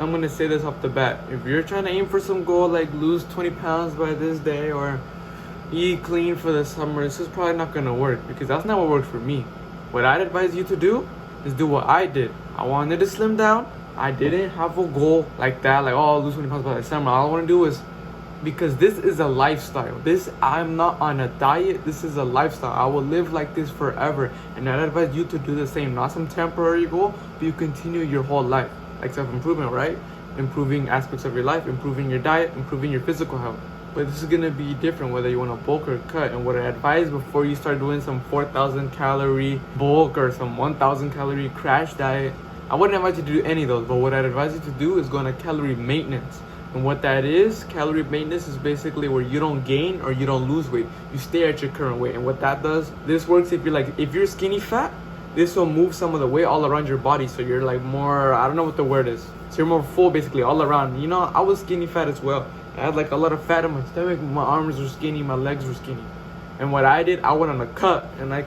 I'm gonna say this off the bat. If you're trying to aim for some goal like lose 20 pounds by this day or eat clean for the summer, this is probably not gonna work because that's not what worked for me. What I'd advise you to do is do what I did. I wanted to slim down. I didn't have a goal like that, like, oh, lose 20 pounds by the summer. All I want to do is, because this is a lifestyle. I'm not on a diet. This is a lifestyle. I will live like this forever. And I'd advise you to do the same. Not some temporary goal, but you continue your whole life. Like self-improvement, right? Improving aspects of your life, improving your diet, improving your physical health. But this is gonna be different whether you want to bulk or cut. And what I advise before you start doing some 4,000 calorie bulk or some 1,000 calorie crash diet, I wouldn't advise you to do any of those. But what I'd advise you to do is go on a calorie maintenance. And what that is, calorie maintenance is basically where you don't gain or you don't lose weight. You stay at your current weight. And what that does, this works if you're skinny fat, this will move some of the weight all around your body. So you're like more, I don't know what the word is. So you're more full basically all around. You know, I was skinny fat as well. I had like a lot of fat in my stomach. My arms were skinny, my legs were skinny. And what I did, I went on a cut and I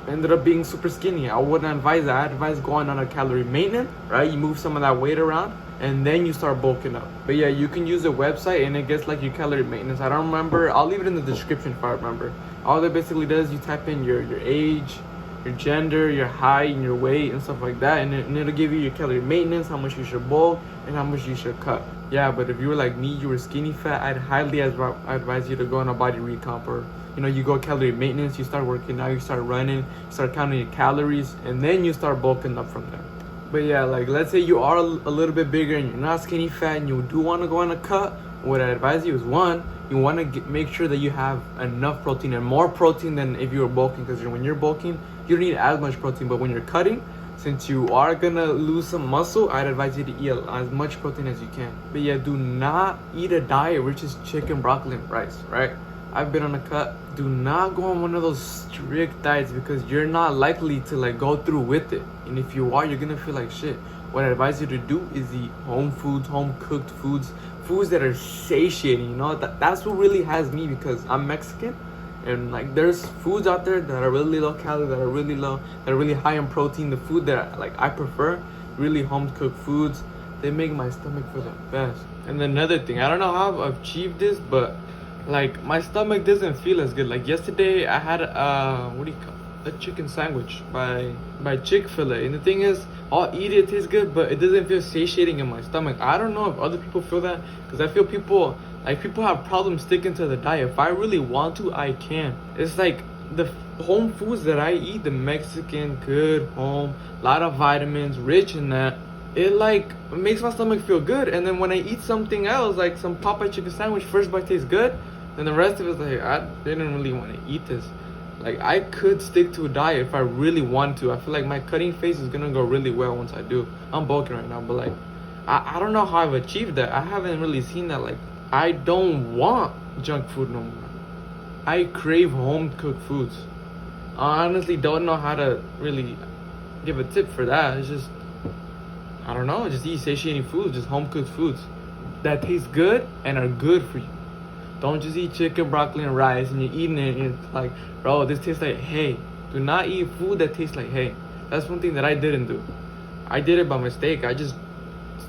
ended up being super skinny. I wouldn't advise that. I advise going on a calorie maintenance, right? You move some of that weight around and then you start bulking up. But yeah, you can use a website and it gets like your calorie maintenance. I don't remember. I'll leave it in the description if I remember. All that basically does, you type in your age, your gender, your height, and your weight and stuff like that, and it'll give you your calorie maintenance, how much you should bulk, and how much you should cut. Yeah, but if you were like me, you were skinny fat, I'd highly advise you to go on a body recomp, or you go calorie maintenance, you start working out, you start running, you start counting your calories, and then you start bulking up from there. But yeah, like let's say you are a little bit bigger and you're not skinny fat and you do want to go on a cut, what I advise you is one, you want to make sure that you have enough protein and more protein than if you were bulking, because when you're bulking, you don't need as much protein. But when you're cutting, since you are gonna lose some muscle, I'd advise you to eat as much protein as you can. But yeah, do not eat a diet which is chicken, broccoli, and rice, right? I've been on a cut. Do not go on one of those strict diets because you're not likely to like go through with it. And if you are, you're gonna feel like shit. What I advise you to do is eat home foods, home cooked foods, foods that are satiating. You know, that's what really has me, because I'm Mexican. And like there's foods out there that are really low calorie, that are really low, that are really high in protein. The food that like I prefer, really home cooked foods, they make my stomach feel the best. And then another thing, I don't know how I've achieved this, but like my stomach doesn't feel as good. Like yesterday I had a chicken sandwich by Chick-fil-A, and the thing is, I'll eat it, it tastes good, but it doesn't feel satiating in my stomach. I don't know if other people feel that, because I feel people have problems sticking to the diet. If I really want to, I can. It's like the home foods that I eat, the Mexican, good, home, a lot of vitamins, rich in that, it makes my stomach feel good. And then when I eat something else, like some Popeye chicken sandwich, first bite tastes good, then the rest of it's like, I didn't really want to eat this. Like I could stick to a diet if I really want to. I feel like my cutting phase is gonna go really well once I do. I'm bulking right now, but like I don't know how I've achieved that. I haven't really seen that. Like I don't want junk food no more. I crave home cooked foods. I honestly don't know how to really give a tip for that. It's just, I don't know, just eat satiating foods, just home cooked foods that taste good and are good for you. Don't just eat chicken, broccoli, and rice and you're eating it and it's like, bro, this tastes like hay. Do not eat food that tastes like hay. That's one thing that I didn't do. I did it by mistake. I just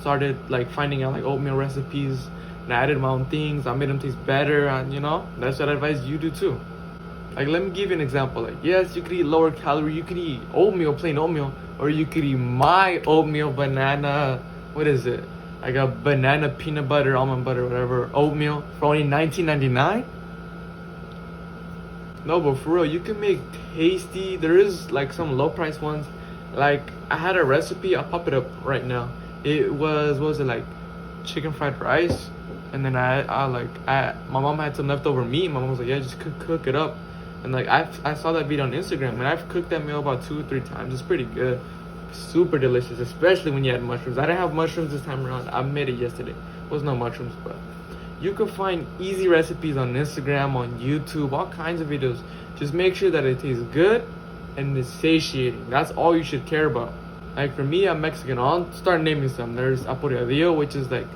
started like finding out like oatmeal recipes and I added my own things. I made them taste better, and that's what I advise you do too. Like let me give you an example. Like yes, you could eat lower calorie, you could eat oatmeal, plain oatmeal, or you could eat my oatmeal banana, what is it? Like a banana peanut butter, almond butter, whatever, oatmeal for only $19.99. No, but for real, you can make tasty. There is like some low price ones. Like I had a recipe, I'll pop it up right now. It was, what was it, like chicken fried rice, and then my mom had some leftover meat. My mom was like, yeah, just cook it up. And like I saw that video on Instagram, and I've cooked that meal about 2 or 3 times. It's pretty good. Super delicious, especially when you add mushrooms. I didn't have mushrooms this time around. I made it yesterday. Was no mushrooms, but you can find easy recipes on Instagram, on YouTube, all kinds of videos. Just make sure that it tastes good and it's satiating. That's all you should care about. Like for me, I'm Mexican. I'll start naming some. There's apoyadillo, which is like,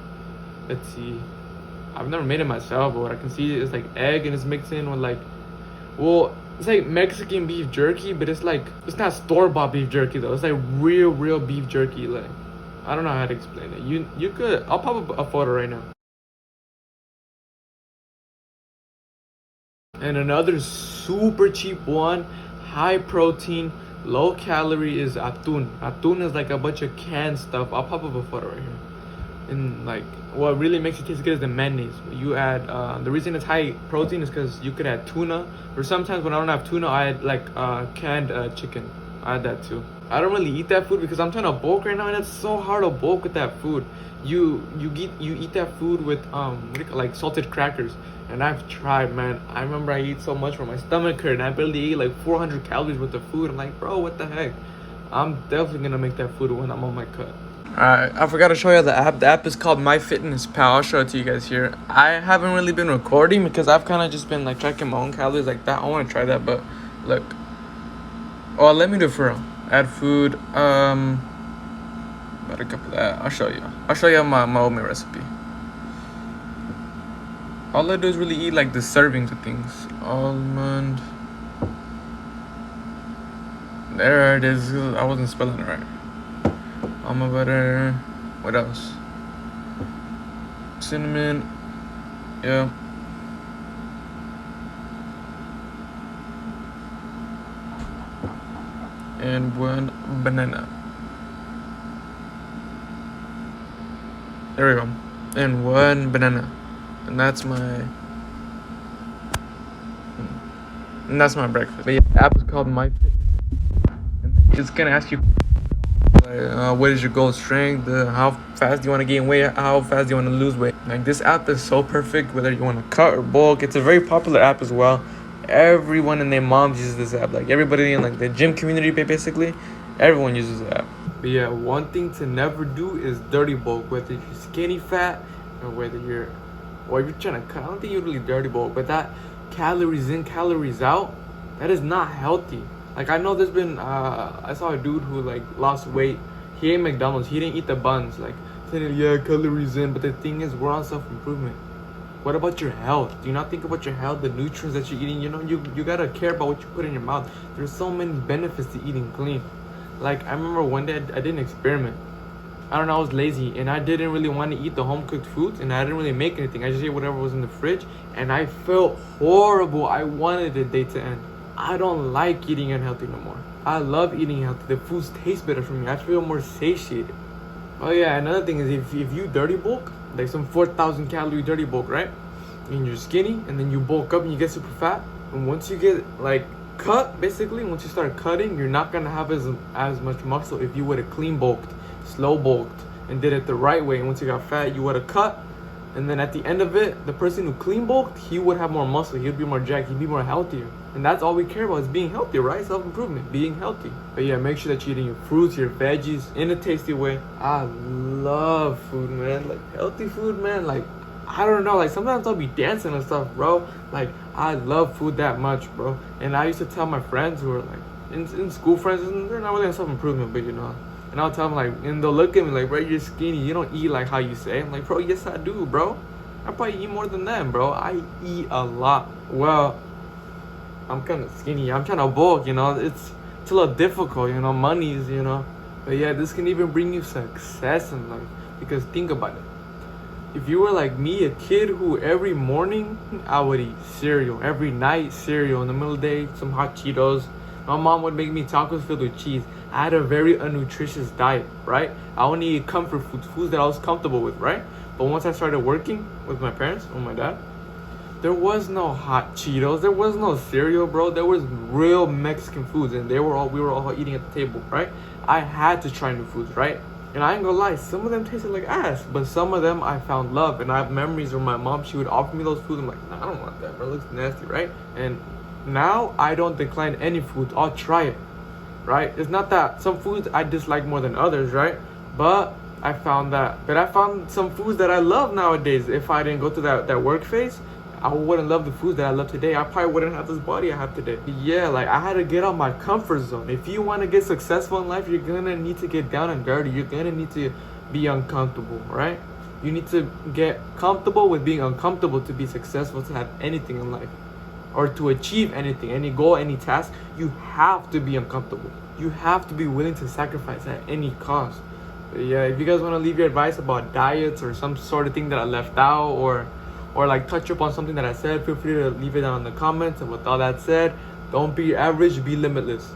let's see, I've never made it myself, but what I can see is like egg and it's mixed in with like, well, it's like Mexican beef jerky, but it's not store-bought beef jerky though. It's like real beef jerky. Like I don't know how to explain it. You could. I'll pop up a photo right now. And another super cheap one, high protein, low calorie is atún. Atún is like a bunch of canned stuff. I'll pop up a photo right here. And like, what really makes it taste good is the mayonnaise. You add the reason it's high protein is because you could add tuna, or sometimes when I don't have tuna, I add like canned chicken. I add that too. I don't really eat that food because I'm trying to bulk right now, and it's so hard to bulk with that food. You eat that food with like salted crackers, and I've tried, man. I remember I eat so much where my stomach hurt, and I barely ate like 400 calories with the food. I'm like, bro, what the heck? I'm definitely gonna make that food when I'm on my cut. Alright, I forgot to show you the app. The app is called MyFitnessPal. I'll show it to you guys here. I haven't really been recording because I've kind of just been like tracking my own calories like that. I want to try that, but look. Oh, let me do it for real. Add food. About a cup of that. I'll show you. I'll show you my oatmeal recipe. All I do is really eat like the servings of things. Almond. There it is. I wasn't spelling it right. Almond butter. What else? Cinnamon. Yeah. And one banana. There we go. And one banana. And that's my breakfast. But yeah, the app is called MyFitness. And it's gonna ask you what is your goal strength, how fast do you want to gain weight, how fast do you want to lose weight. Like, this app is so perfect whether you want to cut or bulk. It's a very popular app as well. Everyone and their moms uses this app. Like, everybody in like the gym community, basically everyone uses the app. But yeah, one thing to never do is dirty bulk, whether you're skinny fat or if you're trying to cut. I don't think you're really dirty bulk, but that calories in, calories out, that is not healthy. Like, I know there's been I saw a dude who like lost weight. He ate McDonald's. He didn't eat the buns. Like, saying, yeah, calories in. But the thing is, we're on self-improvement. What about your health? Do you not think about your health, the nutrients that you're eating? You know, you gotta care about what you put in your mouth. There's so many benefits to eating clean. Like, I remember one day I did an experiment. I don't know, I was lazy and I didn't really want to eat the home cooked foods, and I didn't really make anything. I just ate whatever was in the fridge, and I felt horrible. I wanted the day to end. I don't like eating unhealthy no more. I love eating healthy. The foods taste better for me. I feel more satiated. Oh yeah, another thing is if you dirty bulk, like some 4,000 calorie dirty bulk, right? And you're skinny, and then you bulk up and you get super fat. And once you get like cut, basically, once you start cutting, you're not gonna have as much muscle if you would have clean bulked, slow bulked, and did it the right way. And once you got fat, you would have cut. And then at the end of it, the person who clean bulked, he would have more muscle. He'd be more jacked. He'd be more healthier. And that's all we care about, is being healthy, right? Self-improvement, being healthy. But yeah, make sure that you're eating your fruits, your veggies in a tasty way. I love food, man. Like, healthy food, man. Like, I don't know. Like, sometimes I'll be dancing and stuff, bro. Like, I love food that much, bro. And I used to tell my friends who are like in school friends, and they're not really on self-improvement, but you know. And I'll tell them, like, and they'll look at me like, bro, you're skinny. You don't eat like how you say. I'm like, bro, yes, I do, bro. I probably eat more than them, bro. I eat a lot. Well, I'm kind of skinny. I'm trying to bulk, you know. It's a little difficult, you know. Money's, you know. But yeah, this can even bring you success in life. Because think about it. If you were like me, a kid who every morning I would eat cereal, every night cereal, in the middle of the day some hot Cheetos. My mom would make me tacos filled with cheese. I had a very unnutritious diet, right? I only eat comfort foods that I was comfortable with, right? But once I started working with my parents, with my dad, there was no hot Cheetos, there was no cereal, bro. There was real Mexican foods, and we were all eating at the table, right? I had to try new foods, right? And I ain't gonna lie, some of them tasted like ass, but some of them I found love. And I have memories where my mom, she would offer me those foods. I'm like, nah, I don't want that, bro. It looks nasty, right? And now I don't decline any food. I'll try it, right? It's not that some foods I dislike more than others, right? But I found some foods that I love nowadays. If I didn't go through that work phase, I wouldn't love the foods that I love today. I probably wouldn't have this body I have today. Yeah, like, I had to get out my comfort zone. If you want to get successful in life, you're gonna need to get down and dirty. You're gonna need to be uncomfortable, right? You need to get comfortable with being uncomfortable to be successful, to have anything in life, or to achieve anything, any goal, any task. You have to be uncomfortable. You have to be willing to sacrifice at any cost. But yeah, if you guys want to leave your advice about diets or some sort of thing that I left out, or like touch up on something that I said, feel free to leave it down in the comments. And with all that said, don't be average, be limitless.